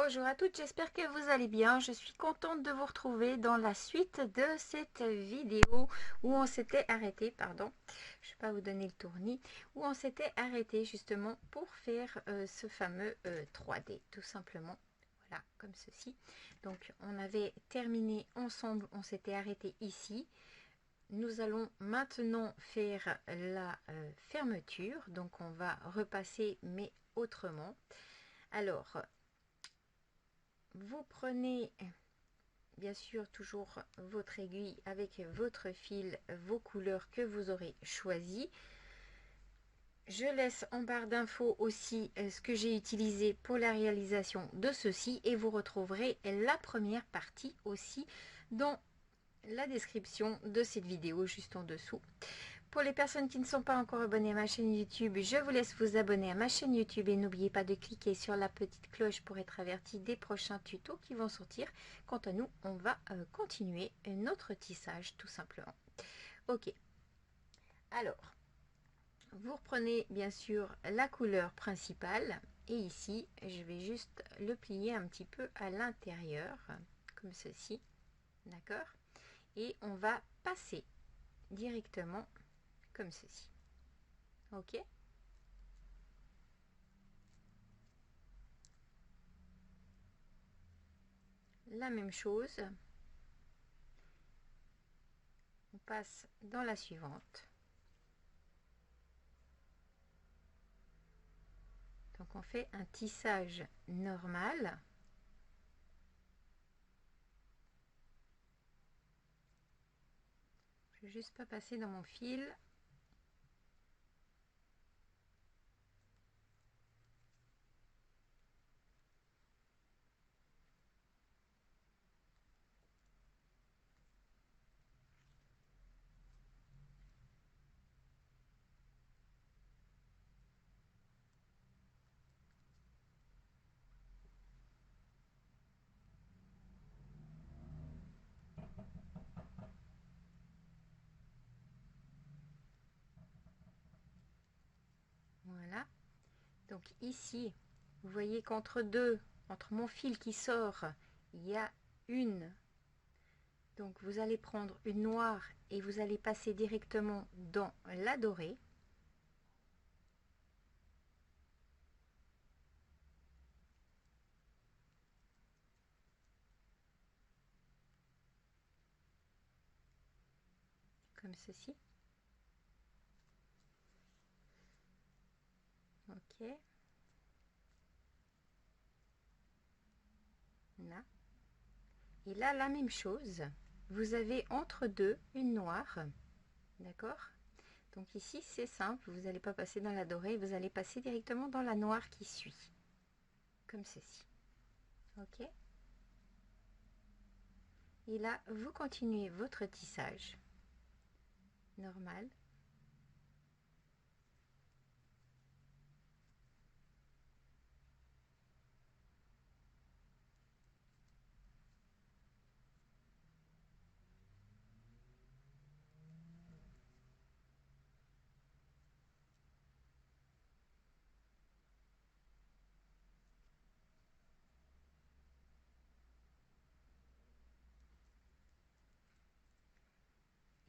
Bonjour à toutes, j'espère que vous allez bien. Je suis contente de vous retrouver dans la suite de cette vidéo où on s'était arrêté, pardon, je ne vais pas vous donner le tournis, où on s'était arrêté justement pour faire ce fameux 3D, tout simplement. Voilà, comme ceci. Donc, on avait terminé ensemble, on s'était arrêté ici. Nous allons maintenant faire la fermeture, donc on va repasser mais autrement. Alors, vous prenez bien sûr toujours votre aiguille avec votre fil, vos couleurs que vous aurez choisies. Je laisse en barre d'infos aussi ce que j'ai utilisé pour la réalisation de ceci et vous retrouverez la première partie aussi dans la description de cette vidéo juste en dessous. Pour les personnes qui ne sont pas encore abonnées à ma chaîne YouTube, je vous laisse vous abonner à ma chaîne YouTube et n'oubliez pas de cliquer sur la petite cloche pour être averti des prochains tutos qui vont sortir. Quant à nous, on va continuer notre tissage tout simplement. Ok, alors, vous reprenez bien sûr la couleur principale et ici, je vais juste le plier un petit peu à l'intérieur, comme ceci, d'accord? Et on va passer directement comme ceci. Ok, la même chose, on passe dans la suivante. Donc on fait un tissage normal. Je ne vais juste pas passer dans mon fil. Voilà. Donc ici, vous voyez qu'entre entre mon fil qui sort, il y a une. Donc vous allez prendre une noire et vous allez passer directement dans la dorée. Comme ceci. Ok. Là. Et là, la même chose. Vous avez entre deux une noire. D'accord? Donc ici, c'est simple. Vous n'allez pas passer dans la dorée. Vous allez passer directement dans la noire qui suit. Comme ceci. Ok? Et là, vous continuez votre tissage normal.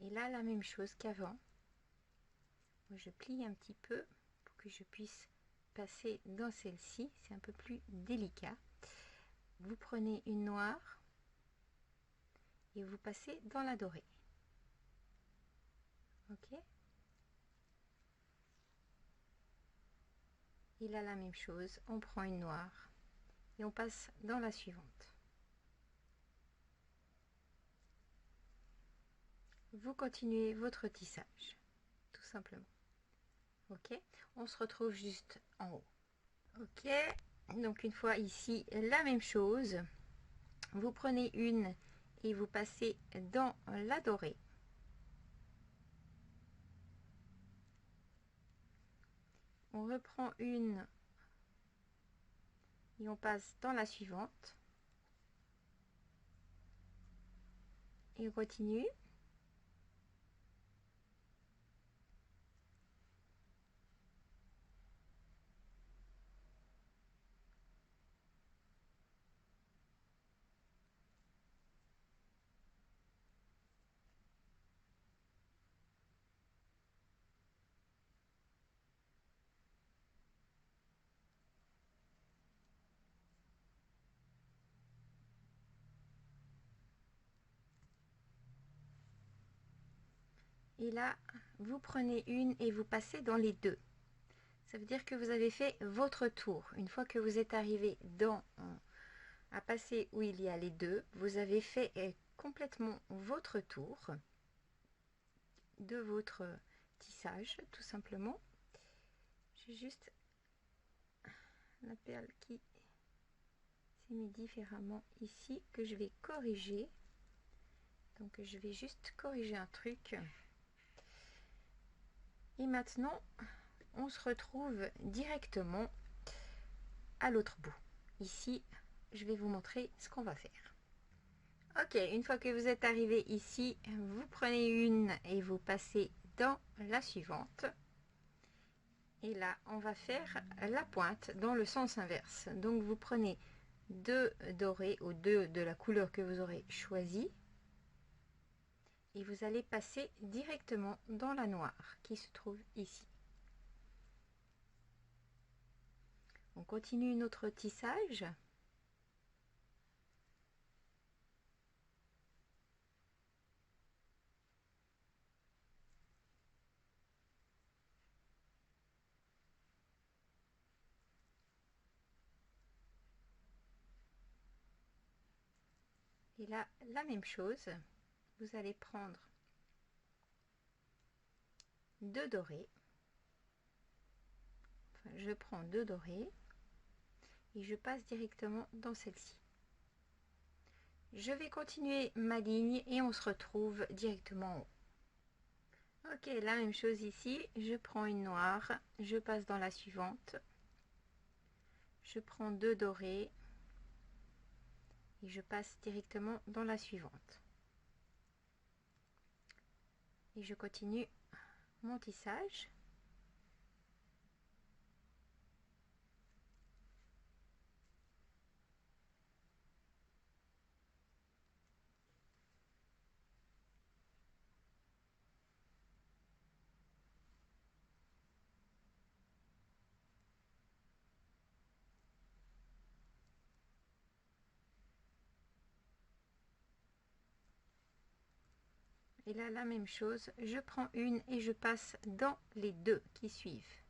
Et là, la même chose qu'avant. Je plie un petit peu pour que je puisse passer dans celle-ci. C'est un peu plus délicat. Vous prenez une noire et vous passez dans la dorée. Ok? Et là, la même chose. On prend une noire et on passe dans la suivante. Vous continuez votre tissage, tout simplement. Ok? On se retrouve juste en haut. Ok? Donc une fois ici, la même chose. Vous prenez une et vous passez dans la dorée. On reprend une et on passe dans la suivante. Et on continue. Et là, vous prenez une et vous passez dans les deux. Ça veut dire que vous avez fait votre tour. Une fois que vous êtes arrivé à passer où il y a les deux, vous avez fait complètement votre tour de votre tissage, tout simplement. J'ai juste la perle qui s'est mise différemment ici, que je vais corriger. Donc je vais juste corriger un truc. Et maintenant, on se retrouve directement à l'autre bout. Ici, je vais vous montrer ce qu'on va faire. Ok, une fois que vous êtes arrivé ici, vous prenez une et vous passez dans la suivante. Et là, on va faire la pointe dans le sens inverse. Donc, vous prenez deux dorés ou deux de la couleur que vous aurez choisi. Et vous allez passer directement dans la noire qui se trouve ici. On continue notre tissage. Et là, la même chose, vous allez prendre deux dorés. Enfin, je prends deux dorés et je passe directement dans celle-ci. Je vais continuer ma ligne et on se retrouve directement en haut. Ok, la même chose ici, je prends une noire, je passe dans la suivante. Je prends deux dorés et je passe directement dans la suivante. Et je continue mon tissage. Et là, la même chose, je prends une et je passe dans les deux qui suivent.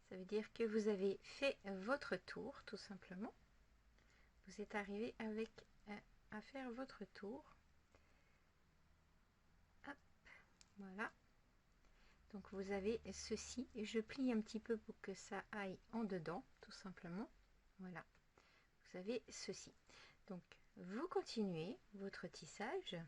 Ça veut dire que vous avez fait votre tour, tout simplement. Vous êtes arrivé à faire votre tour. Hop, voilà. Donc vous avez ceci. Je plie un petit peu pour que ça aille en dedans, tout simplement. Voilà. Vous avez ceci. Donc vous continuez votre tissage.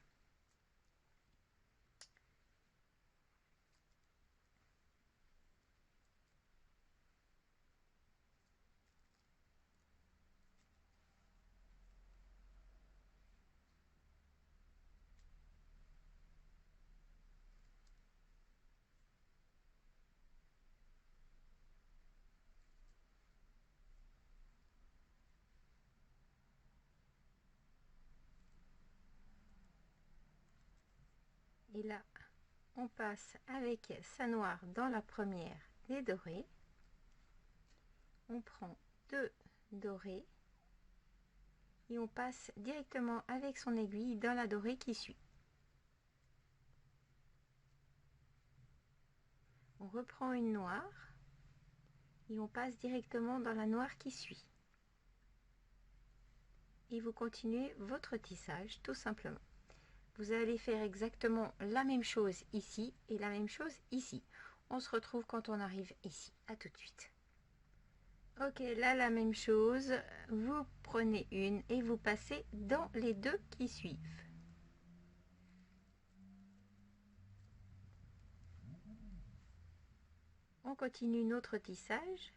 Et là, on passe avec sa noire dans la première des dorés. On prend deux dorés et on passe directement avec son aiguille dans la dorée qui suit. On reprend une noire et on passe directement dans la noire qui suit. Et vous continuez votre tissage tout simplement. Vous allez faire exactement la même chose ici et la même chose ici. On se retrouve quand on arrive ici. À tout de suite. Ok, là la même chose. Vous prenez une et vous passez dans les deux qui suivent. On continue notre tissage.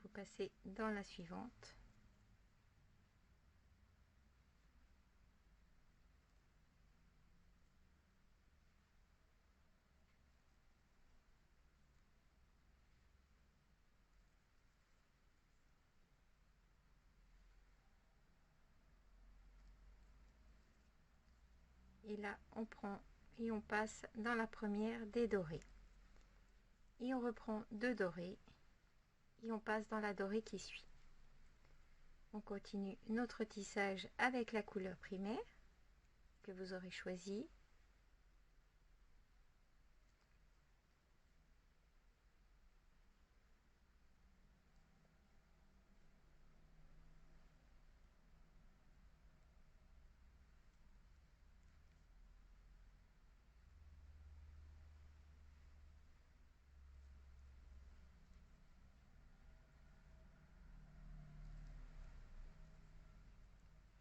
Vous passez dans la suivante. Et là, on prend et on passe dans la première des dorés. Et on reprend deux dorés et on passe dans la dorée qui suit. On continue notre tissage avec la couleur primaire que vous aurez choisie.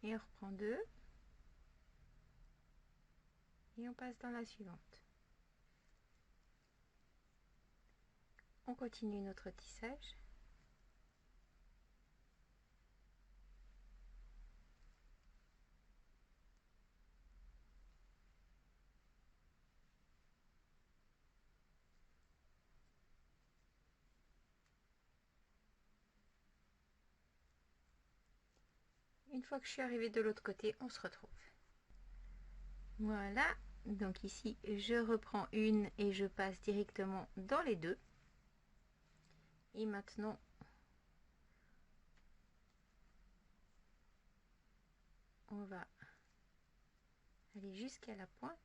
et on reprend 2 et on passe dans la suivante. On continue notre tissage. Une fois que je suis arrivée de l'autre côté, on se retrouve. Voilà, donc ici je reprends une et je passe directement dans les deux. Et maintenant, on va aller jusqu'à la pointe.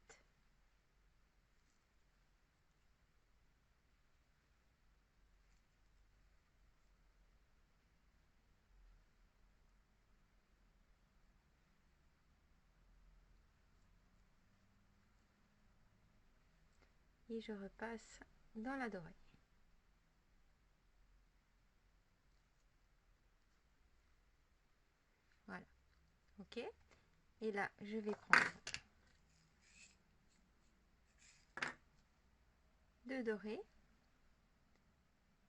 Et je repasse dans la dorée. Voilà, ok. Et là, je vais prendre 2 dorés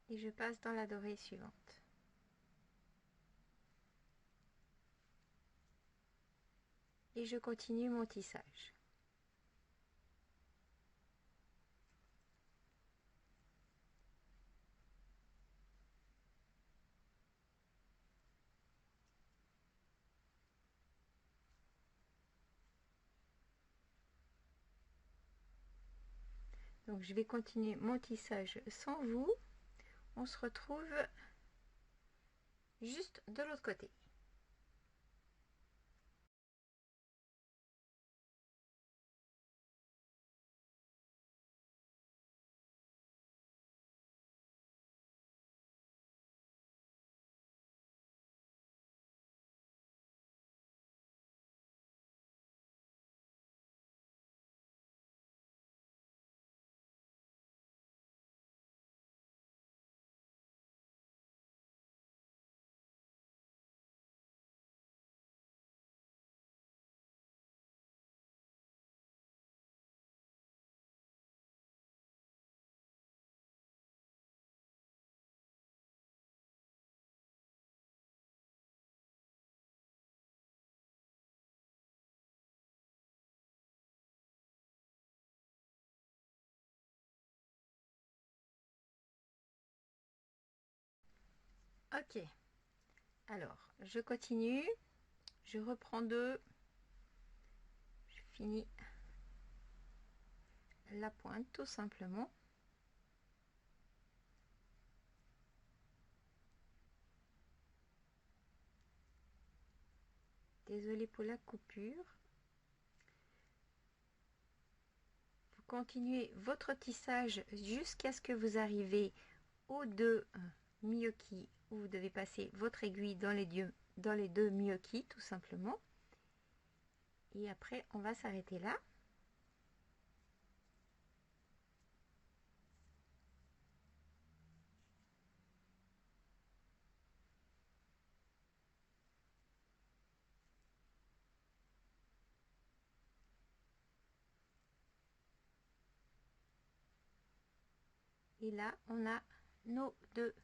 et je passe dans la dorée suivante. Et je continue mon tissage. Donc je vais continuer mon tissage sans vous. On se retrouve juste de l'autre côté. Ok, alors je continue, je reprends 2, je finis la pointe tout simplement. Désolée pour la coupure. Vous continuez votre tissage jusqu'à ce que vous arrivez aux 2 gnocchis où vous devez passer votre aiguille dans les 2 gnocchis tout simplement. Et après, on va s'arrêter là. Et là, on a nos 2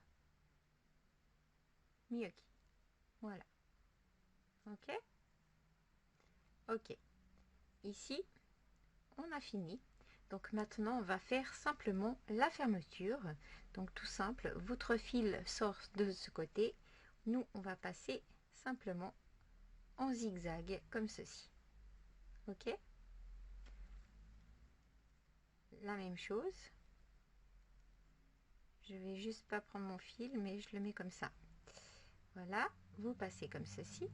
gnocchis. Voilà. Ok. Ok. Ici, on a fini. Donc maintenant, on va faire simplement la fermeture. Donc tout simple, votre fil sort de ce côté. Nous, on va passer simplement en zigzag comme ceci. Ok. La même chose. Je vais juste pas prendre mon fil, mais je le mets comme ça. Voilà, vous passez comme ceci.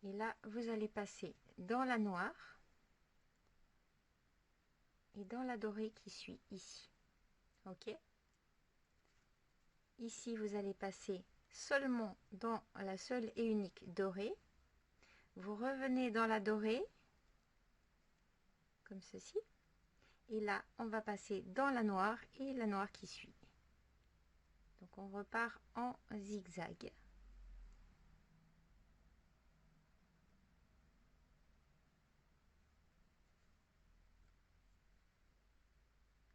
Et là, vous allez passer dans la noire et dans la dorée qui suit ici. Ok? Ici, vous allez passer seulement dans la seule et unique dorée. Vous revenez dans la dorée, comme ceci. Et là, on va passer dans la noire et la noire qui suit. Donc, on repart en zigzag.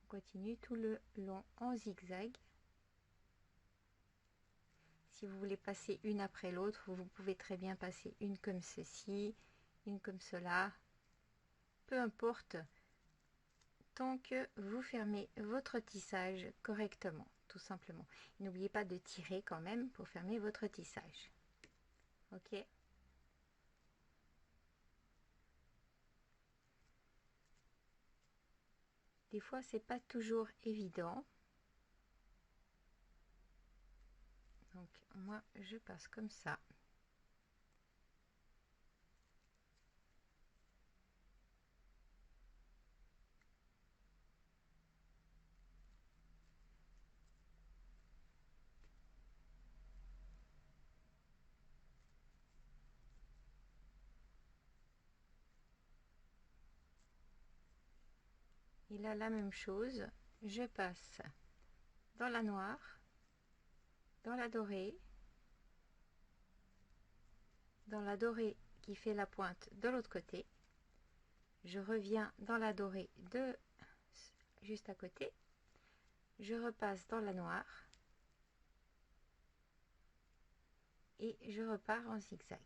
On continue tout le long en zigzag. Si vous voulez passer une après l'autre, vous pouvez très bien passer une comme ceci, une comme cela. Peu importe, tant que vous fermez votre tissage correctement, tout simplement. N'oubliez pas de tirer quand même pour fermer votre tissage. Ok? Des fois, c'est pas toujours évident. Donc, moi, je passe comme ça. Et là, la même chose, je passe dans la noire, dans la dorée qui fait la pointe de l'autre côté. Je reviens dans la dorée de juste à côté. Je repasse dans la noire et je repars en zigzag.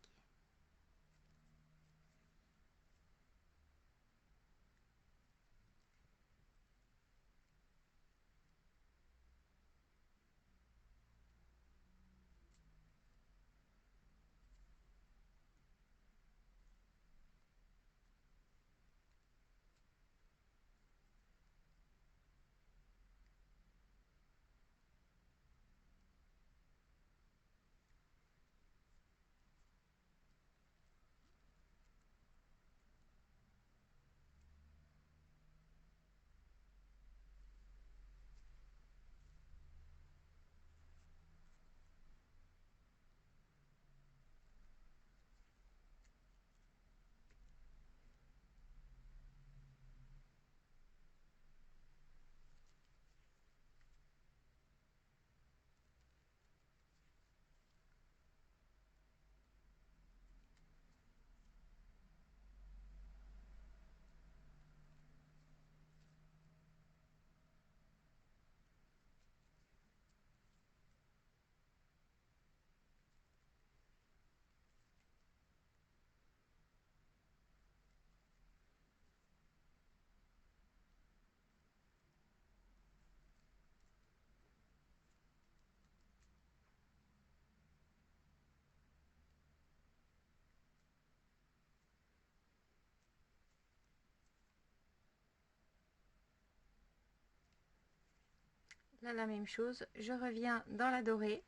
Là, la même chose, je reviens dans la dorée.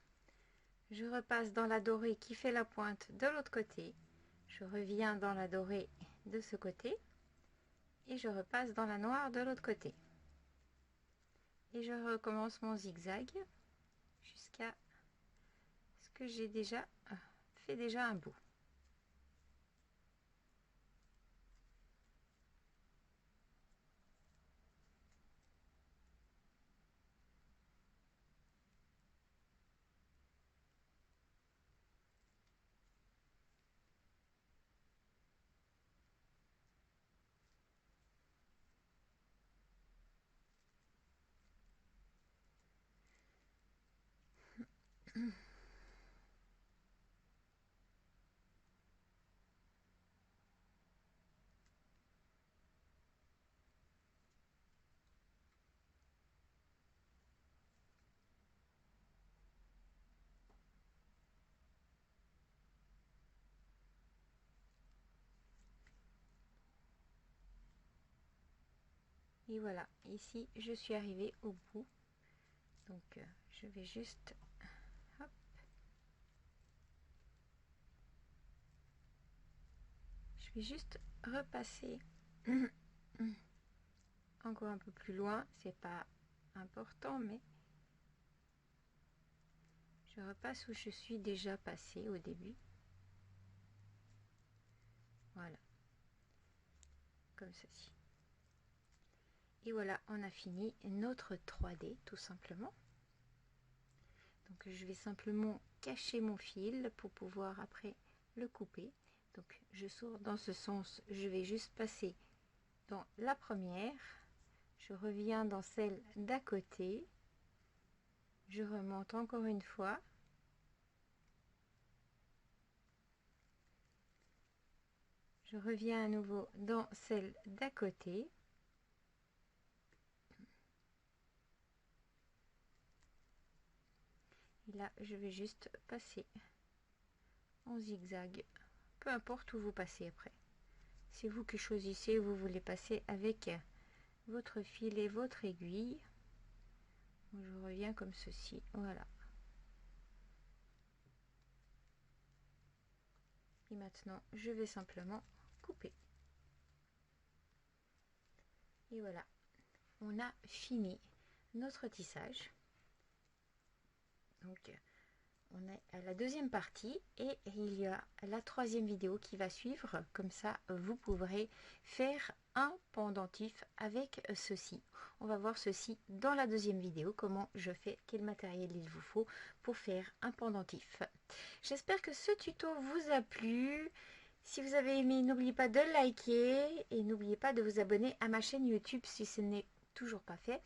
Je repasse dans la dorée qui fait la pointe de l'autre côté. Je reviens dans la dorée de ce côté. Et je repasse dans la noire de l'autre côté. Et je recommence mon zigzag jusqu'à ce que j'ai déjà fait déjà un bout. Et voilà, ici je suis arrivée au bout. Donc je vais juste hop, vais juste repasser encore un peu plus loin, c'est pas important, mais je repasse où je suis déjà passée au début. Voilà, comme ceci. Et voilà, on a fini notre 3D tout simplement. Donc je vais simplement cacher mon fil pour pouvoir après le couper. Donc je sors dans ce sens, je vais juste passer dans la première, je reviens dans celle d'à côté, je remonte encore une fois, je reviens à nouveau dans celle d'à côté, et là je vais juste passer en zigzag, peu importe où vous passez après. C'est vous qui choisissez où vous voulez passer avec votre fil et votre aiguille. Je reviens comme ceci, voilà. Et maintenant, je vais simplement couper. Et voilà, on a fini notre tissage. Donc, on est à la deuxième partie et il y a la troisième vidéo qui va suivre. Comme ça, vous pourrez faire un pendentif avec ceci. On va voir ceci dans la deuxième vidéo, comment je fais, quel matériel il vous faut pour faire un pendentif. J'espère que ce tuto vous a plu. Si vous avez aimé, n'oubliez pas de liker et n'oubliez pas de vous abonner à ma chaîne YouTube si ce n'est toujours pas fait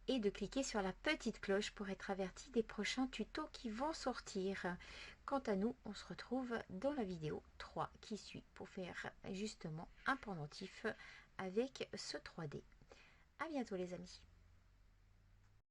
et de cliquer sur la petite cloche pour être averti des prochains tutos qui vont sortir. Quant à nous, on se retrouve dans la vidéo 3 qui suit pour faire justement un pendentif avec ce 3D. À bientôt les amis.